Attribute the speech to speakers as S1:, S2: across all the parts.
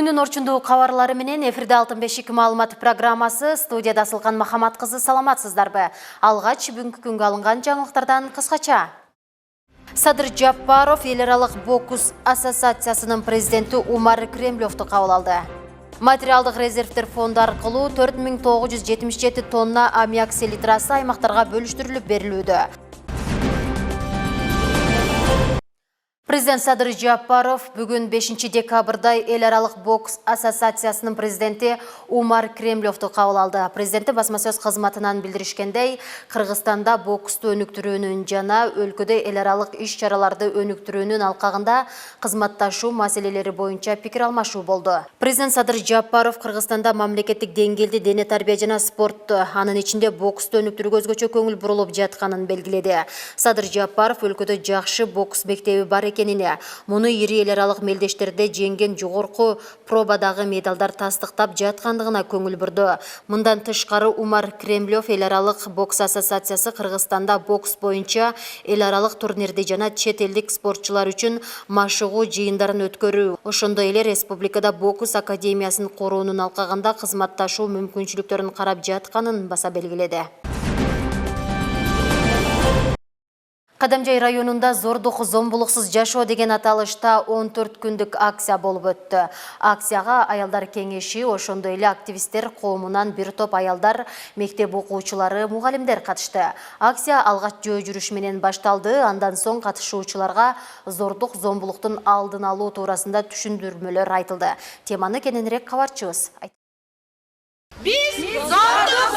S1: Күнүн орчундуу кабарлары менен эфирде Алтын бешик маалымат программасы, студияда Асылкан Махамат кызы, саламатсыздарбы? Алгач бүгүнкү күнгө алынган жаңылыктардан кыскача. Садыр Жапаров эл аралык бокс ассоциациясынын президенти Умар Кремлевду кабыл алды. Материалдык резервдер фонду аркылуу 4977 тонна аммиак селитрасы аймактарга бөлүштүрүлүп берилүүдө. Президент Садыр Жапаров бүгін 5 декабрда эл аралык бокс ассоциациясынын президенти Умар Кремлевду кабыл алды. Президенти басма-сөз кызматынан билдиришкендей, Кыргызстанда боксту өнүктүрүүнүн жана өлкөдө эл аралык иш-чараларды өнүктүрүүнүн алкагында кызматташуу маселелери боюнча пикир алмашуу болду. Президент Садыр Жапаров Кыргызстанда мамлекеттик деңгээлде дене тарбия жана спортту, анын ичинде боксту өнүктүрүүгө өзгөчө көңүл бурулуп жатканын белгиледи. Садыр Жапаров өлкөдө жакшы бокс мектеби бар муну ири эл аралык мелдештерде жеңген жогорку пробадагы медалдар тастыктап жаткандыгына көңүл бурду. Мындан тышкары Умар Кремлев эл аралык бокс ассоциациясы Кыргызстанда бокс боюнча эл аралык турнирди жана чет элдик спортчулар үчүн машыгуу жыйындарын өткөрүү, ошондой эле республикада бокс академиясын куруунун алкагында кызматташуу мүмкүнчүлүктөрүн карап жатканын баса белгиледи. Кадамжай районунда зордук зомбулуксуз жашоо деген аталышта 14 күндүк акция болуп өттү. Акцияга аялдар кеңеши, ошондой эле активисттер коомунан бир топ аялдар, мектеп окуучулары, мугалимдер катышты. Акция алгач жөө жүрүш менен башталды, андан соң катышуучуларга зордук зомбулуктун алдын алуу туурасында түшүндүрмөлөр айтылды. Теманы кененирээк кабарчыбыз.
S2: Биз зордук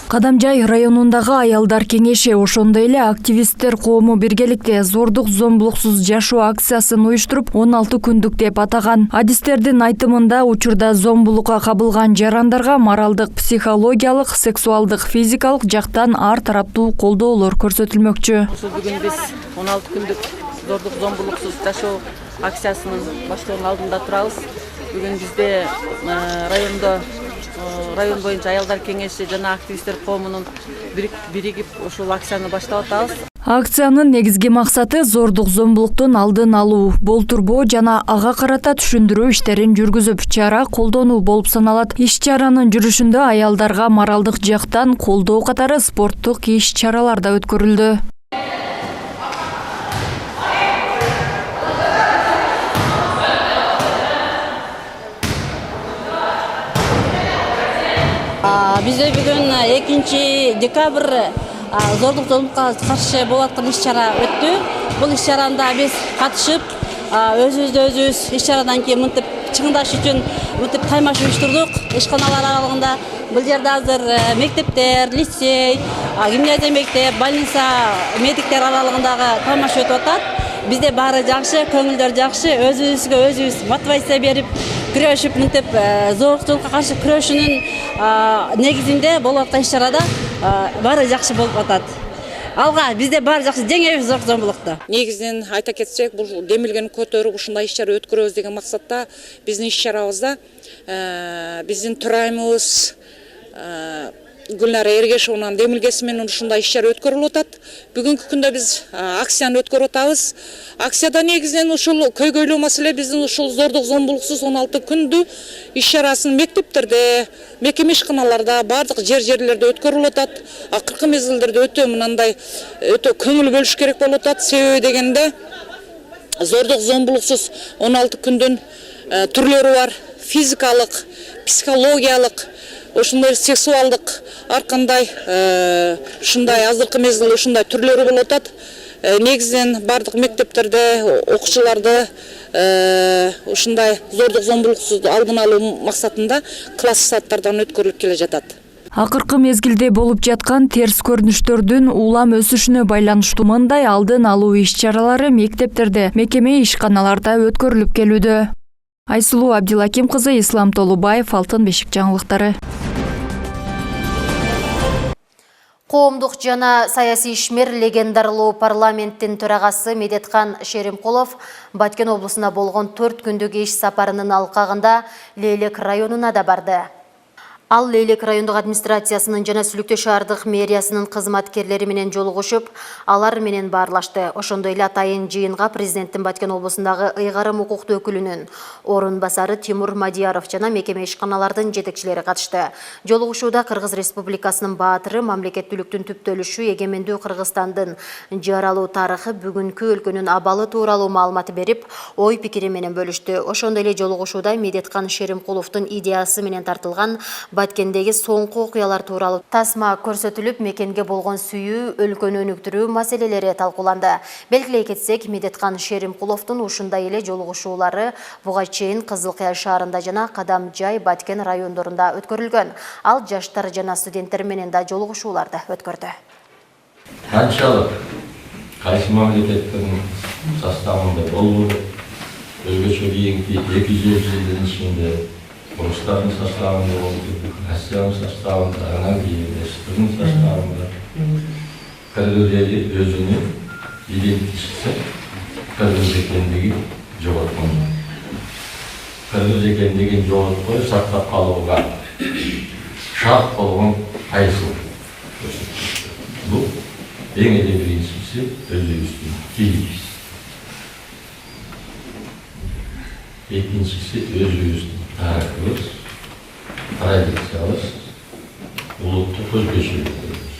S3: Кадамжай районундагы аялдар кеңеши, ошондой эле активисттер коому биргеликте зордук зомбулуксуз жашоо акциясын уюштуруп 16 күндүк деп атаган. Адистердин айтымында учурда зомбулукка кабылган жарандарга моралдык, психологиялык, сексуалдык, физикалык жактан ар тараптуу колдоолор көрсөтүлмөкчү.
S4: Бүгүн биз 16 күндүк зордук зомбулуксуз жашоо акциясынын баштоонун алдында турабыз. Бүгүн бизде район боюнча аялдар кеңеши жана активисттер коомунун биригип ушул акцияны баштап атабыз.
S3: Акциянын негизги максаты зордук зомбулуктун алдын алуу, болтурбоо жана ага карата түшүндүрүү иштерин жүргүзүп, чара колдонуу болуп саналат. Иш-чаранын жүрүшүндө аялдарга моралдык жактан колдоо катары спорттук иш-чаралар да өткөрүлдү.
S5: Бизде бүгүн 2 декабр зордук зомбулукка каршы болуп аткан иш-чара өттү. Бул иш-чарада биз катышып, өзүбүз иш-чарадан кийин мынтип чыңдаш үчүн таймаш уюштурдук. Ишканалар аралыгында бул жерде азыр мектептер, лицей, гимназия мектеп, больница, медиктер аралыгындагы таймаш өтүп атат. Бизде баары жакшы, көңүлдөр жакшы, өзүбүзгө өзүбүз мотивация берип, күрөшүп, мынтип зордукка каршы күрөшүүнүн негизинде болуп аткан иш-чарада баары жакшы болуп атат. Алга бизде баары жакшы, жеңебиз зордук зомбулукту.
S6: Негизинен айта кетсек, бул демилгени көтөрүп ушундай иш-чара өткөрөбүз деген максатта биздин иш-чарабызда биздин төрайымыбыз Гүлнара Эргешеванын демилгеси менен ушундай иш-чара өткөрүлүп атат. Бүгүнкү күндө биз акцияны өткөрүп атабыз. Акцияда негизинен ушул көйгөйлүү маселе биздин ушул зордук зомбулуксуз 16 күндү иш-чарасын мектептерде, мекеме ишканаларда, бардык жерлерде өткөрүлүп атат. Акыркы мезгилдерде өтө көңүл бөлүш керек болуп атат. Себеби дегенде зордук зомбулуксуз 16 күндүн түрлөрү бар. Физикалык, психологиялык, ошондой сексуалдык ар кандай ушундай азыркы мезгилде ушундай түрлөрү болуп атат. Негизинен бардык мектептерде окуучуларды ушундай зордук зомбулуксуз алдын алуу максатында класс сааттардан өткөрүлүп келе жатат.
S3: Акыркы мезгилде болуп жаткан терс көрүнүштөрдүн улам өсүшүнө байланыштуу мындай алдын алуу иш-чаралары мектептерде, мекеме ишканаларда өткөрүлүп келүүдө. Айсулуу Абдилаким кызы, Ислам Толубаев, Алтын бешик жаңылыктары.
S1: Коомдук жана саясий ишмер легендарлуу парламенттин төрагасы Медеткан Шеримкулов Баткен облусуна болгон 4 күндүк иш сапарынын алкагында Лейлек районуна да барды. Ал Лейлек райондық администрациясының жана Сүлүктө шаардык мэриясынын кызматкерлери менен жолугушуп, алар менен баарлашты. Ошондой эле атайын жыйынга президенттин Баткен облусундагы ыйгарым укуктуу өкүлүнүн орун басары Тимур Мадияров жана мекеме ишканалардын жетекчилери катышты. Жолугушууда Кыргыз Республикасынын баатыры, мамлекеттүүлүктүн түптөлүшү, эгемендүү Кыргызстандын жаралуу тарыхы, бүгүнкү өлкөнүн абалы тууралуу маалымат берип, ой пикири менен бөлүштү. Ошондой эле жолугушууда Медеткан Шеримкуловдун идеясы менен тартылган Баткендеги соңку окуялар тууралуу тасма көрсөтүлүп, мекенге болгон сүйүү, өлкөнү өнүктүрүү маселелери талкууланды. Белгилей кетсек, Медеткан Шеримкуловдун ушундай эле жолугушуулары буга чейин Кызылкая шаарында жана Кадамжай, Баткен райондорунда өткөрүлгөн. Ал жаштар жана студенттер менен да жолугушууларды өткөрдү.
S7: Канчалык кайсы мамлекеттин составында болду, өзгөчө кийинки 200 жылдын ичинде Орустардын составында болду, Россиянын составында, анан кийин СССРдын составында. Кыргыз эли өзүнүн идентичеси, кыргыз экендигин жоготкон. Кыргыз экендигин жоготпой сактап калууга шарт болгон кайсыл. Бул эң эле биринчиси өзүбүздүн тилибиз. Экинчиси өзүбүздүн тарыхыбыз, традициябыз, улуттук өзгөчөлүктөрүбүз.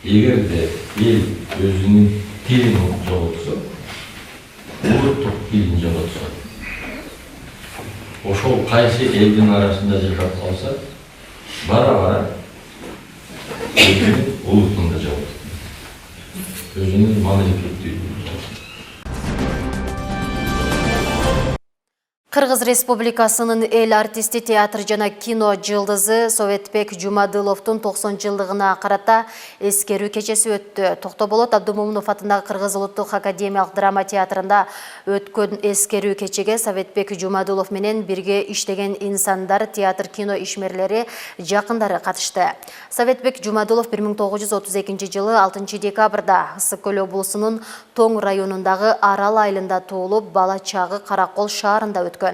S7: Эгерде эл өзүнүн тилин жоготсо, улуттук тилин жоготсо, ошол кайсы элдин арасында жашап калса, бара-бара өзүнүн улутун да жоготот. Өзүнүн мамлекеттүүлүгүн жоготот.
S1: Кыргыз Республикасынын эл артисти, театр жана кино жылдызы Советбек Жумадыловдун 90 жылдыгына карата эскерүү кечеси өттү. Токтоболот Абдумомунов атындагы Кыргыз улуттук академиялык драма театрында өткөн эскерүү кечеге Советбек Жумадылов менен бирге иштеген инсандар, театр, кино ишмерлери, жакындары катышты. Советбек Жумадылов 1932 жылы 6 декабрда Ысык Көл облусунун Тоң районундагы Арал айылында туулуп, бала чагы Каракол шаарында өткөн.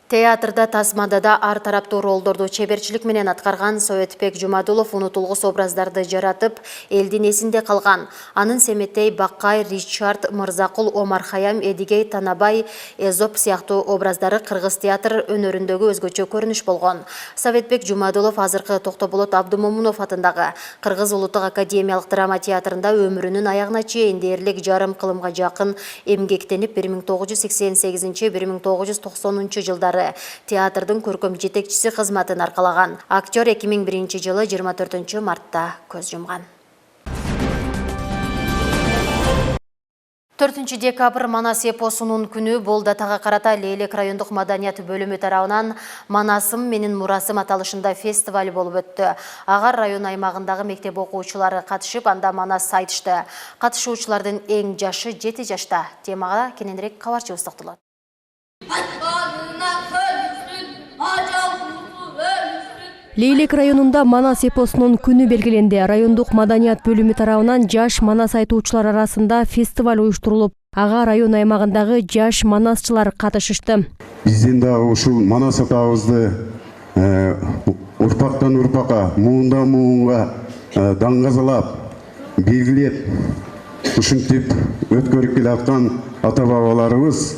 S1: Театрда, тасмада да ар тараптуу ролдорду чеберчилик менен аткарган Советбек Жумадылов унутулгус образдарды жаратып, элдин эсинде калган. Анын Семетей, Бакай, Ричард, Мырзакул, Омар Хаям, Эдигей, Танабай, Эзоп сыяктуу образдары кыргыз театр өнөрүндөгү өзгөчө көрүнүш болгон. Советбек Жумадылов азыркы Токтоболот Абдумомунов атындагы Кыргыз улуттук академиялык драма театрында өмүрүнүн аягына чейин дээрлик жарым кылымга жакын эмгектенип, 1988-1990 жылдары театрдын көркөм жетекчиси кызматын аркалаган. Актер 2001 жылы 24 мартта көз жумган. 4 декабр Манас эпосунун күнү Болдатага карата Лейлек райондук маданият бөлүмү тарабынан Манасым менин мурасым аталышында фестиваль болуп өттү. Ага район аймагындагы мектеп окуучулары катышып, анда Манас айтышты. Катышуучулардын эң жашы 7 жашта. Темага кененирээк кабарчыбыз токтолот.
S8: Лейлек районунда Манас эпосунун күнү белгиленди. Райондук маданият бөлүмү тарабынан жаш манас айтуучулар арасында фестиваль уюштурулуп, ага район аймагындагы жаш манасчылар катышышты.
S9: Биздин дагы ушул Манас атабызды урпактан урпакка, муундан муунга даңгазалап, белгилеп, ушинтип өткөрүп келаткан ата бабаларыбыз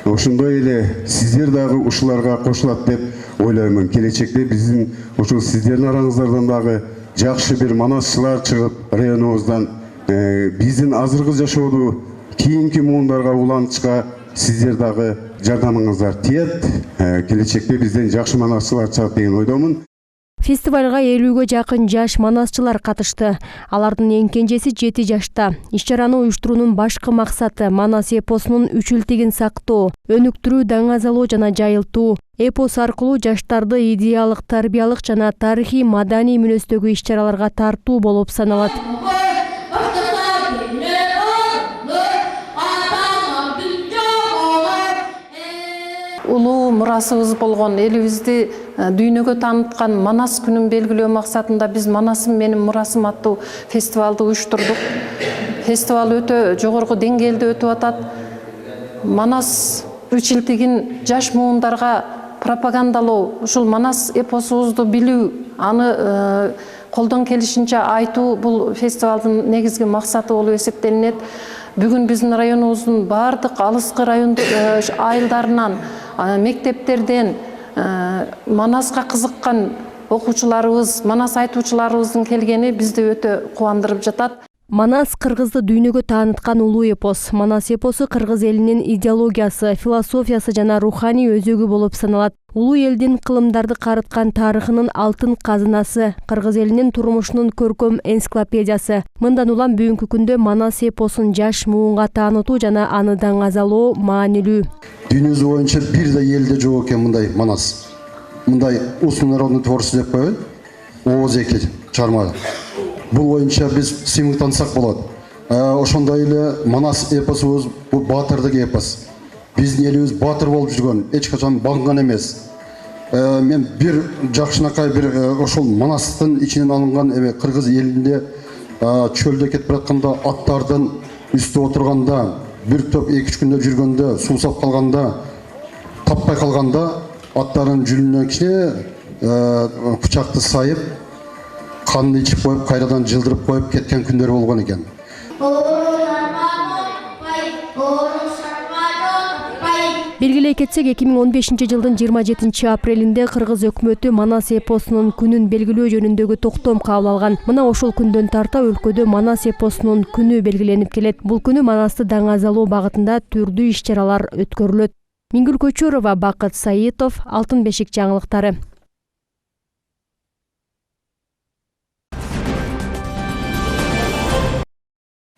S9: ошондой эле сиздер дагы ушуларга кошулат деп ойлоймун. Келечекте биздин ушул сиздердин араңыздардан дагы жакшы бир манасчылар чыгып, районубуздан биздин азыркы жашоодо кийинки муундарга улантышка сиздер дагы жардамыңыздар тиет. Келечекте бизден жакшы манасчылар чыгат деген ойдомун.
S8: Фестивальга 50-ге жакын жаш манасчылар катышты. Алардын эң кенжеси 7 жашта. Иш-чараны уюштуруунун башкы максаты Манас эпосунун үчүлтигин сактоо, өнүктүрүү, даңазалоо жана жайылтуу. Эпос аркылуу жаштарды идеялык, тарбиялык жана тарыхый маданий мүнөздөгү иш-чараларга тартуу болуп саналат.
S10: Улуу мурасыбыз болгон элибизди дүйнөгө тааныткан Манас күнүн белгилөө максатында биз Манасым менин мурасым аттуу фестивалды уюштурдук. Фестивал өтө жогорку деңгээлде өтүп атат. Манас үчилтигин жаш муундарга пропагандалоо, ушул манас эпосубузду билүү, аны колдон келишинче айтуу бул фестивалдын негизги максаты болуп эсептелинет. Бүгүн биздин районубуздун баардык алыскы район айылдарынан, мектептерден манаска кызыккан окуучуларыбыз, манас айтуучуларыбыздын келгени бизди өтө кубандырып жатат.
S8: Манас кыргызды дүйнөгө тааныткан улуу эпос. Манас эпосу кыргыз элинин идеологиясы, философиясы жана руханий өзөгү болуп саналат. Улуу элдин кылымдарды карыткан тарыхынын алтын казынасы, кыргыз элинин турмушунун көркөм энциклопедиясы. Мындан улам бүгүнкү күндө Манас эпосун жаш муунга таанытуу жана аны даңазалоо маанилүү.
S9: Дүйнөбүз боюнча бир да элде жок экен мындай Манас. Мындай устнородный творчество деп коет. Ооз эки чарма. Бул боюнча биз сыймыктансак болот. Ошондой эле Манас эпосубуз бул баатырдык эпос. Биздин элибиз баатыр болуп жүргөн, эч качан баңган эмес. Мен бир жакшынакай бир ошол Манастын ичинен алынган кыргыз элинде чөлдө кетип баратканда аттардын үстү отурганда, бир топ 2-3 күндө жүргөндө, суусап калганда, таппай калганда аттардын жүнүнө кичине бычакты сайып, канды ичип коюп, кайрадан жылдырып коюп кеткен күндөр болгон экен.
S8: Белгилей кетсек, 2015 жылдын 27 апрелинде кыргыз өкмөтү Манас эпосунун күнүн белгилөө жөнүндөгү токтом кабыл алган. Мына ошол күндөн тарта өлкөдө Манас эпосунун күнү белгиленип келет. Бул күнү Манасты даңазалоо багытында түрдүү иш-чаралар өткөрүлөт. Мингүл Көчөрова, Бакыт Саитов, Алтын бешик жаңылыктары.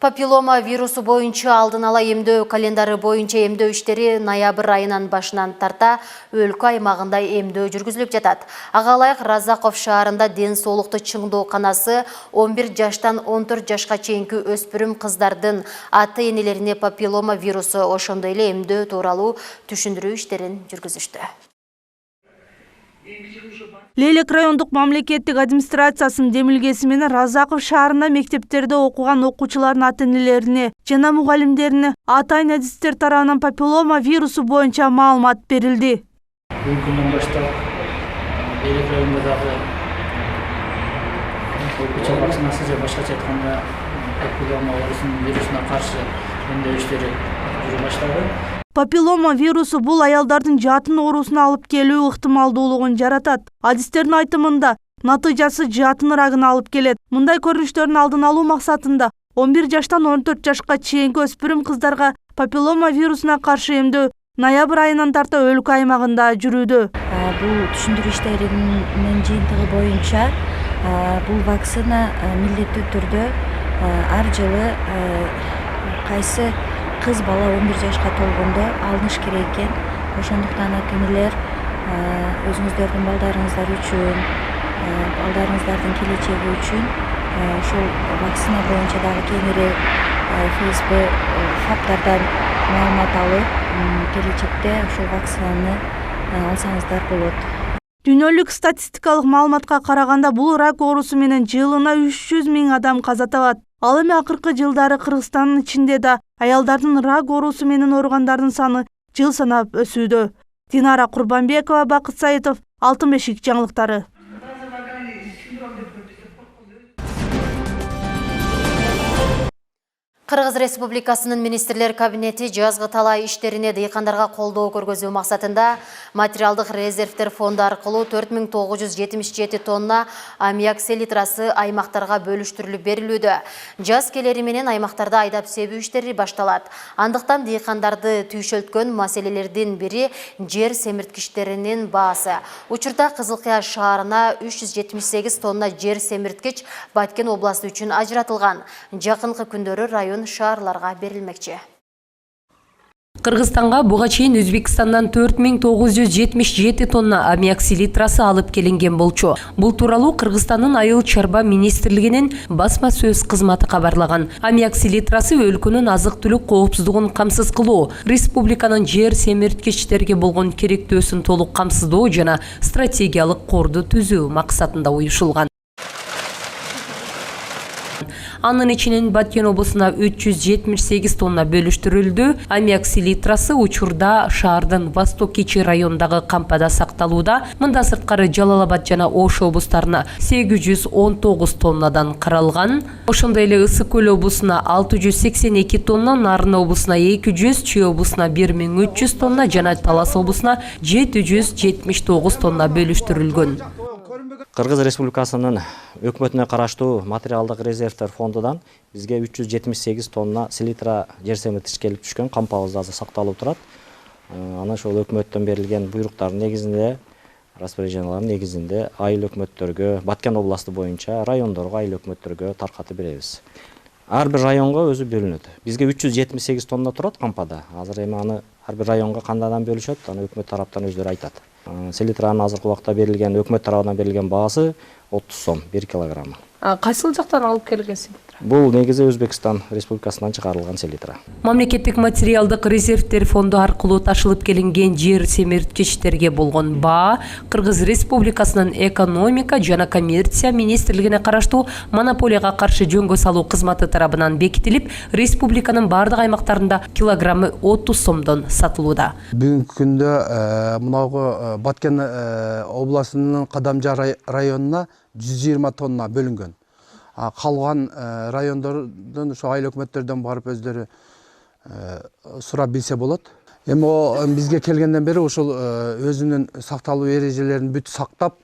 S1: Папиллома вирусу боюнча алдын ала эмдөө календары боюнча эмдөө иштери ноябрь айынан башынан тарта өлкө аймагында эмдөө жүргүзүлүп жатат. Ага ылайык Разаков шаарында ден соолукту чыңдоо канасы 11 жаштан 14 жашка чейинки өспүрүм кыздардын ата-энелерине папиллома вирусу ошондой эле эмдөө тууралуу түшүндүрүү иштерин жүргүзүштү.
S2: Лелек райондук мамлекеттик администрациясынын демилгеси менен Разаков шаарында мектептерде окуган окуучулардын ата-энелерине жана мугалимдерине атайын адистер тарабынан папиллома вирусу боюнча маалымат берилди.
S11: Бул күндөн баштап Лелек районунда дагы окуучу вакцинасы же башкача айтканда папиллома вирусуна каршы эмдөө иштери жүрө баштады.
S2: Папиллома вирусу бул аялдардын жатын оорусуна алып келүү ыктымалдуулугун жаратат. Адистердин айтымында натыйжасы жатын рагына алып келет. Мындай көрүнүштөрдүн алдын алуу максатында 11 жаштан 14 жашка чейинки өспүрүм кыздарга папиллома вирусуна каршы эмдөө ноябрь айынан тарта өлкө аймагында жүрүүдө.
S12: Бул түшүндүрүү иштеринин жыйынтыгы боюнча бул вакцина милдеттүү түрдө ар жылы кайсы кыз бала 11 жашка толгондо алыныш керек экен. Ошондуктан ата-энелер өзүңүздөрдүн балдарыңыздар үчүн, балдарыңыздардын келечеги үчүн ошол вакцина боюнча дагы кеңирээк Facebook хаттардан маалымат алып, келечекте ошол вакцинаны алсаңыздар болот.
S2: Дүйнөлүк статистикалык маалыматка караганда бул рак оорусу менен жылына 300 000 адам каза табат. Ал эми акыркы жылдары Кыргызстандын ичинде да аялдардын рак оорусу менен ооругандардын саны жыл санап өсүүдө. Динара Курбанбекова, Бакыт Саитов, Алтын бешик жаңылыктары.
S1: Кыргыз Республикасынын министрлер кабинети жазгы талай иштерине дыйкандарга колдоо көргөзүү максатында материалдык резервтер фонду аркылуу 4977 тонна аммиак селитрасы аймактарга бөлүштүрүлүп берилүүдө. Жаз келери менен аймактарда айдап себүү иштери башталат. Андыктан дыйкандарды түйшөлткөн маселелердин бири жер семирткичтеринин баасы. Учурда Кызылкыя шаарына 378 тонна жер семирткич Баткен областы үчүн ажыратылган. Жакынкы күндөрү район шаарларга берилмекчи.
S13: Кыргызстанга буга чейин Өзбекстандан 4977 тонна аммиак селитрасы алып келинген болчу. Бул тууралуу Кыргызстандын айыл чарба министрлигинин басма сөз кызматы кабарлаган. Аммиак селитрасы өлкөнүн азык-түлүк коопсуздугун камсыз кылуу, республиканын жер семирткичтерге болгон керектөөсүн толук камсыздоо жана стратегиялык корду түзүү максатында уюшулган. Анын ичинен Баткен облусуна 378 тонна бөлүштүрүлдү. Аммиак селитрасы учурда шаардын Восток Кичи районундагы кампада сакталууда. Мында сырткары Жалал Абад жана Ош облустарына 819 тоннадан каралган. Ошондой эле Ысык Көл облусуна 682 тонна, Нарын облусуна 200, Чүй облусуна 1300 тонна жана Талас облусуна 779 тонна бөлүштүрүлгөн.
S14: Кыргыз Республикасынын өкмөтүнө караштуу материалдык резервдер фондунан бизге 378 тонна селитра жер семирткич келип түшкөн, кампабызда азыр сакталып турат. Анан ошол өкмөттөн берилген буйруктардын негизинде, распоряжениялардын негизинде айыл өкмөттөргө, Баткен областы боюнча райондорго, айыл өкмөттөргө таркатып беребиз. Ар бир районго өзү бөлүнөт. Бизге 378 тонна турат кампада. Азыр эми аны ар бир районго кандайдан бөлүшөт, аны өкмөт тараптан өздөрү айтат. Селитранын азыркы убакта берилген, өкмөт тарабынан берилген баасы 30 сом 1 килограмм.
S2: Кайсыл жактан алып келген селитра?
S14: Бул негизи Өзбекстан Республикасынан чыгарылган селитра.
S13: Мамлекеттик материалдык резервдер фонду аркылуу ташылып келинген жер семирткичтерге болгон баа Кыргыз Республикасынын экономика жана коммерция министрлигине караштуу монополияга каршы жөнгө салуу кызматы тарабынан бекитилип, республиканын бардык аймактарында килограммы 30 сомдон сатылууда.
S15: Бүгүнкү күндө мынагы Баткен областынын Кадамжа районуна 120 тонна бөлүнгөн. Калган райондордон ошо айыл өкмөттөрдөн барып өздөрү сурап билсе болот. Эми бизге келгенден бери ошол өзүнүн сакталуу эрежелерин бүт сактап,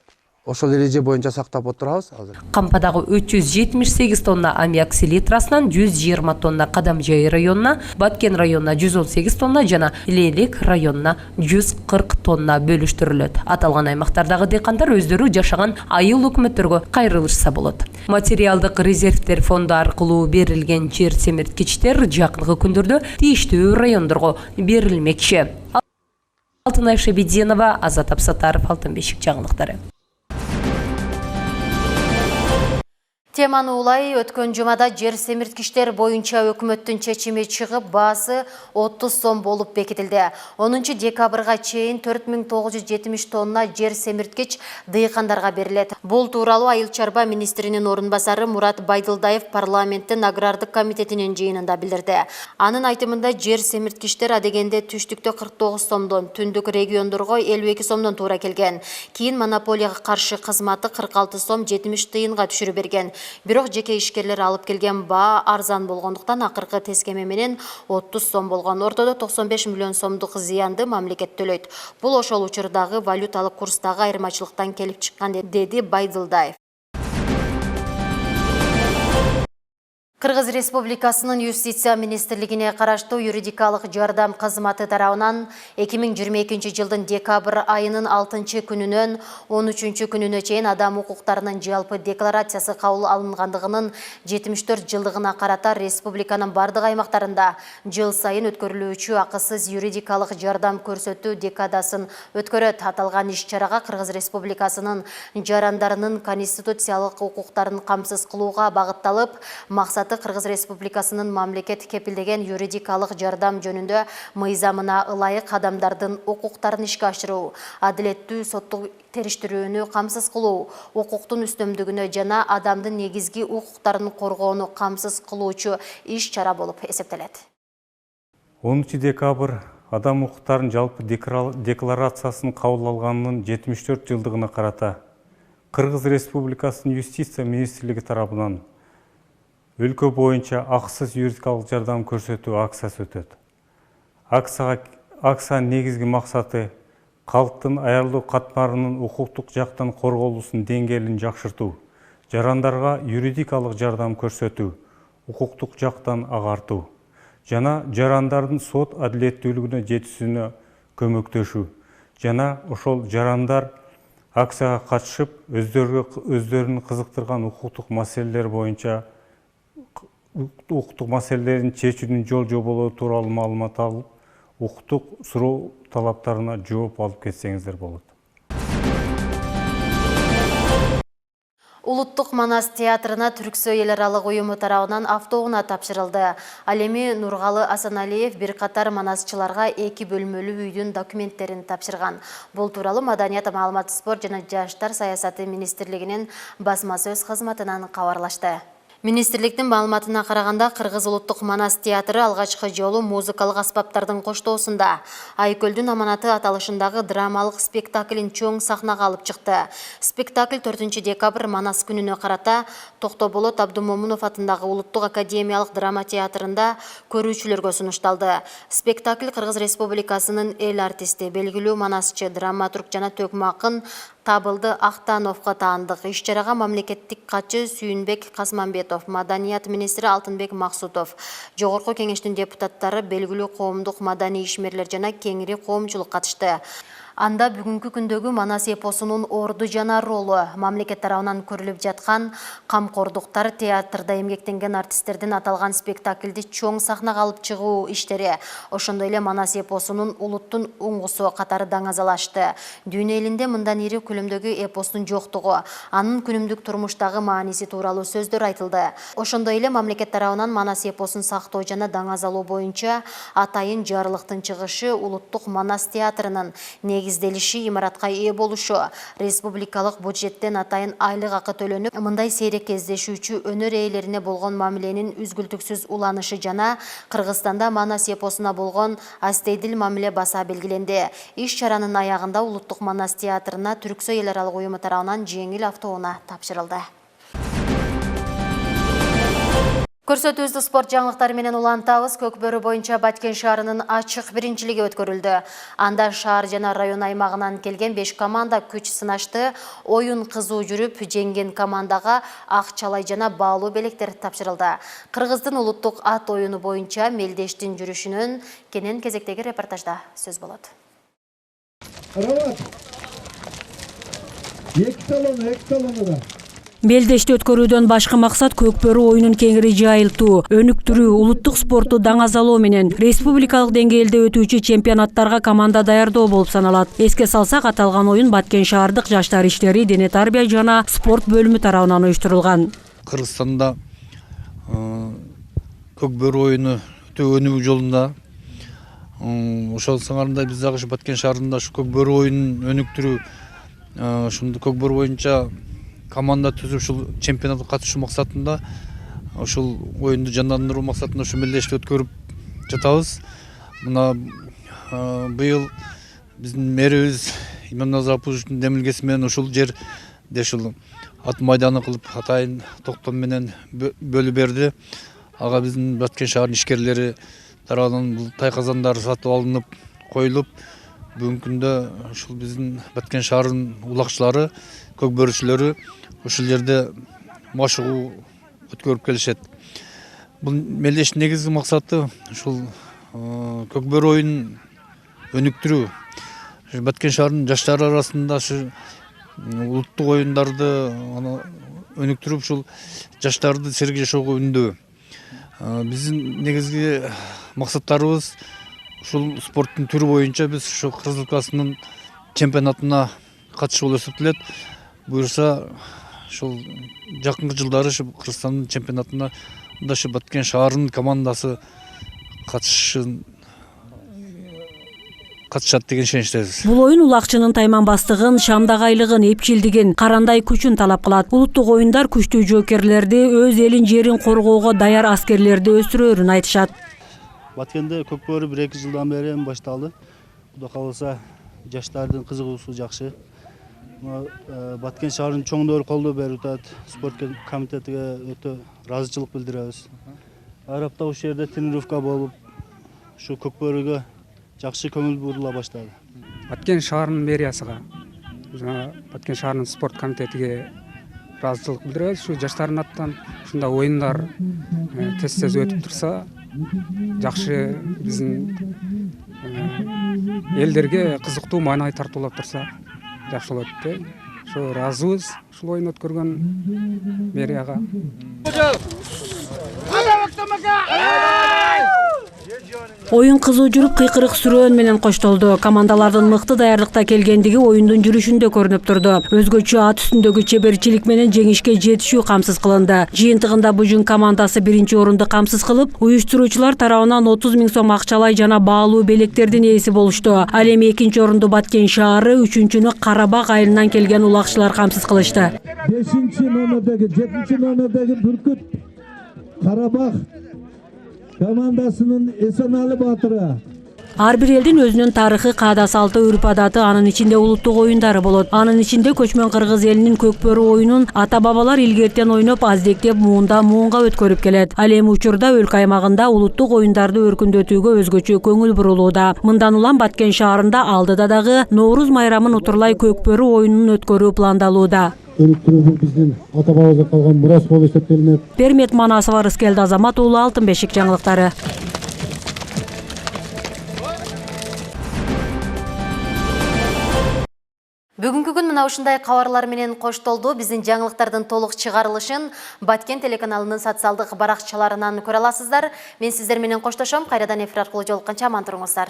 S15: ошол эреже боюнча сактап отурабыз азыр.
S13: Кампадагы 378 тонна аммиак селитрасынан 120 тонна Кадамжай районуна, Баткен районуна 118 тонна жана Лейлик районуна 140 тонна бөлүштүрүлөт. Аталган аймактардагы дыйкандар өздөрү жашаган айыл өкмөттөргө кайрылышса болот. Материалдык резервдер фонду аркылуу берилген жер семирткичтер жакынкы күндөрдө тийиштүү райондорго берилмекчи. Алтынай Шебединова, Азат Абсатаров, Алтын бешик жаңылыктары.
S1: Теманы улай өткөн жумада жер семирткичтер боюнча өкмөттүн чечими чыгып, баасы 30 сом болуп бекитилди. 10 декабрга чейин 4970 тонна жер семирткич дыйкандарга берилет. Бул тууралуу Айыл чарба министринин орун басары Мурат Байдылдаев парламенттин агрардык комитетинин жыйынында билдирди. Анын айтымында жер семирткичтер адегенде түштүктө 49 сомдон, түндүк региондорго 52 сомдон туура келген. Кийин монополияга каршы кызматы 46 сом 70 тыйынга түшүрүп берген. Бирок жеке ишкерлер алып келген баа арзан болгондуктан акыркы тескеме менен 30 сом болгон. Ортодо 95 миллион сомдук зыянды мамлекет төлөйт. Бул ошол учурдагы валюталык курстагы айырмачылыктан келип чыккан, деди Байдылдаев. Кыргыз Республикасынын юстиция министрлигине караштуу юридикалык жардам кызматы тарабынан 2022 жылдын декабрь айынын 6 күнүнөн 13 күнүнө чейин адам укуктарынын жалпы декларациясы кабыл алынгандыгынын 74 жылдыгына карата республиканын бардык аймактарында жыл сайын өткөрүлүүчү акысыз юридикалык жардам көрсөтүү декадасын өткөрөт. Аталган иш-чарага Кыргыз Республикасынын жарандарынын конституциялык укуктарын камсыз кылууга багытталып, максат Кыргыз Республикасынын мамлекет кепилдеген юридикалык жардам жөнүндө мыйзамына ылайык адамдардын укуктарын ишке ашыруу, адилеттүү соттук териштирүүнү камсыз кылуу, укуктун үстөмдүгүнө жана адамдын негизги укуктарын коргоону камсыз кылуучу иш-чара болуп эсептелет.
S16: 10 декабрь адам укуктарынын жалпы декларациясын кабыл алганынын 74 жылдыгына карата Кыргыз Республикасынын юстиция министрлиги тарабынан өлкө боюнча акысыз юридикалык жардам көрсөтүү акциясы өтөт. Акциянын негизги максаты калктын аялдоо катмарынын укуктук жактан корголуусунун деңгээлин жакшыртуу, жарандарга юридикалык жардам көрсөтүү, укуктук жактан агартуу жана жарандардын сот адилеттүүлүгүнө жетүүсүнө көмөктөшүү жана ошол жарандар акцияга катышып өздөрүн кызыктырган укуктук маселелер боюнча укуктук маселелерин чечүүнүн жол жоболору тууралуу маалымат алып, укуктук суроо талаптарына жооп алып кетсеңиздер болот.
S1: Улуттук Манас театрына Түрксой эл аралык уюму тарабынан автоунаа тапшырылды. Ал эми Нургалы Асаналиев бир катар манасчыларга 2 бөлмөлүү үйдүн документтерин тапшырган. Бул тууралуу Маданият, маалымат, спорт жана жаштар саясаты министрлигинин басма сөз кызматынан кабарлашты. Министрликтин маалыматына караганда Кыргыз улуттук Манас театры алгачкы жолу музыкалык аспаптардын коштоосунда Айкөлдүн аманаты аталышындагы драмалык спектаклин чоң сахнага алып чыкты. Спектакль 4 декабрь Манас күнүнө карата Токтоболот Абдумомунов атындагы Улуттук академиялык драма театрында көрүүчүлөргө сунушталды. Спектакль Кыргыз Республикасынын эл артисти, белгилүү манасчы, драматург жана төкмө акын Табылды Ахтановго таандык. Иш-чарага мамлекеттик катчы Сүйүнбек Касманбетов, Маданият министри Алтынбек Максутов, Жогорку кеңештин депутаттары, белгилүү коомдук маданий ишмерлер жана кеңири коомчулук катышты. Анда бүгүнкү күндөгү Манас эпосунун орду жана ролу, мамлекет тарабынан көрүлүп жаткан камкордуктар, театрда эмгектенген артисттердин аталган спектакльди чоң сахнага алып чыгуу иштери, ошондой эле Манас эпосунун улуттун уңгусу катары даңазалашты. Дүйнө элинде мындан ири көлөмдөгү эпостун жоктугу, анын күнүмдүк турмуштагы мааниси тууралуу сөздөр айтылды. Ошондой эле мамлекет тарабынан Манас эпосун сактоо жана даңазалоо боюнча атайын жарлыктын чыгышы, улуттук Манас театрынын негизделиши, имаратка ээ болушу, республикалык бюджеттен атайын айлык акы төлөнүп, мындай сейрек кездешүүчү өнөр ээлерине болгон мамиленин үзгүлтүксүз уланышы жана Кыргызстанда Манас эпосуна болгон астейдил мамиле баса белгиленди. Иш-чаранын аягында улуттук Манас театрына Түрксой эл аралык уюму тарабынан жеңил автоунаа тапшырылды. Көрсөтүүбүздү спорт жаңылыктары менен улантабыз. Көкбөрү боюнча Баткен шаарынын ачык биринчилиги өткөрүлдү. Анда шаар жана район аймагынан келген 5 команда күч сынашты. Оюн кызуу жүрүп, жеңген командага акчалай жана баалуу белектер тапшырылды. Кыргыздын улуттук ат оюну боюнча мелдештин жүрүшүнөн кенен кезектеги репортажда сөз болот.
S17: Мелдешти өткөрүүдөн башкы максат көкбөрү оюнун кеңири жайылтуу, өнүктүрүү, улуттук спортту даңазалоо менен республикалык деңгээлде өтүүчү чемпионаттарга команда даярдоо болуп саналат. Эске салсак, аталган оюн Баткен шаардык жаштар иштери, дене тарбия жана спорт бөлүмү тарабынан уюштурулган.
S15: Кыргызстанда көкбөрү оюну өтө өнүгүү жолунда. Ошол сыңарында биз дагы Баткен шаарында көкбөрү оюнун өнүктүрүү, ушунду көкбөрү боюнча команда түзүп ушул чемпионатка катышуу максатында, ушул оюнду жандандыруу максатында ушу мелдешти өткөрүп жатабыз. Мына быйыл биздин мэрибиз Иман Назарбаевдин демилгеси менен ушул жерде ушул ат майданы кылып атайын токтом менен бөлүп берди. Ага биздин Баткен шаарынын ишкерлери тарабынан бул тайказандар сатып алынып коюлуп, бүгүнкү күндө ушул биздин Баткен шаарынын улакчылары, көкбөрүчүлөрү ушул жерде машыгуу өткөрүп келишет. Бул мелдештин негизги максаты ушул көкбөрү оюнун өнүктүрүү. Баткен шаарынын жаштары арасында ушу улуттук оюндарды өнүктүрүп, ушул жаштарды серик жашоого үндөө. Биздин негизги максаттарыбыз ушул спорттун түрү боюнча биз ушу Кыргыз Республикасынын чемпионатына катышуу болуп эсептелет. Буюрса, ушул жакынкы жылдары Кыргызстандын чемпионатына дашы Баткен шаарынын командасы катышат деген ишеничтебиз.
S17: Бул оюн улакчынын тайманбастыгын, шамдагайлыгын, эпчилдигин, карандай күчүн талап кылат. Улуттук оюндар күчтүү жоокерлерди, өз элин жерин коргоого даяр аскерлерди өстүрөөрүн айтышат.
S18: Баткенде көкбөрү 1-2 жылдан бери башталды. Кудай кааласа жаштардын кызыгуусу жакшы. Баткен шаарынын чоңдору колдоо берип атат. Спорт комитетиге өтө ыраазычылык билдиребиз. Ар апта ушул жерде тренировка болуп, ушу көкбөрүгө жакшы көңүл бурула баштады.
S19: Баткен шаарынын мэриясыга, Баткен шаарынын спорт комитетиге ыраазычылык билдиребиз. Ушу жаштардын атынан ушундай оюндар тез өтүп турса, жакшы биздин элдерге кызыктуу, маанай тартуулап турса жакшы болот деп. Ошо ыраазыбыз ушул оюн өткөргөн мэрияга.
S17: Оюн кызуу жүрүп, кыйкырык сүрөөн менен коштолду. Командалардын мыкты даярдыкта келгендиги оюндун жүрүшүндө көрүнүп турду. Өзгөчө ат үстүндөгү чеберчилик менен жеңишке жетишүү камсыз кылынды. Жыйынтыгында Бужун командасы 1-орунду камсыз кылып, уюштуруучулар тарабынан 30 000 сом акчалай жана баалуу белектердин ээси болушту. Ал эми 2-орунду Баткен шаары, 3-нчүнү Карабак айылынан келген улакчылар камсыз кылышты.
S20: 5-номердеги, 7-номердеги Бүркүт Карабах командасынын Эсенали батыры.
S17: Ар бир элдин өзүнүн тарыхы, каада салты, үрп адаты, анын ичинде улуттук оюндары болот. Анын ичинде көчмөн кыргыз элинин көкбөрү оюнун ата-бабалар илгертен ойноп, аздектеп муунга өткөрүп келет. Ал эми учурда өлкө аймагында улуттук оюндарды өркүндөтүүгө өзгөчө көңүл бурулууда. Мындан улам Баткен шаарында алдыда дагы Нооруз майрамын утурлай көкбөрү оюнун өткөрүү пландалууда.
S20: Өнүктүрүү биздин ата-бабабыздан калган мурас болуп эсептелинет.
S17: Бермет Манасова, Рыскелди Азамат уулу, Алтын бешик жаңылыктары.
S1: Бүгүнкү күн мына ушундай кабарлар менен коштолду. Биздин жаңылыктардын толук чыгарылышын Баткен телеканалынын социалдык баракчаларынан көрө аласыздар. Мен сиздер менен коштошом. Кайрадан эфир аркылуу жолукканча аман туруңуздар.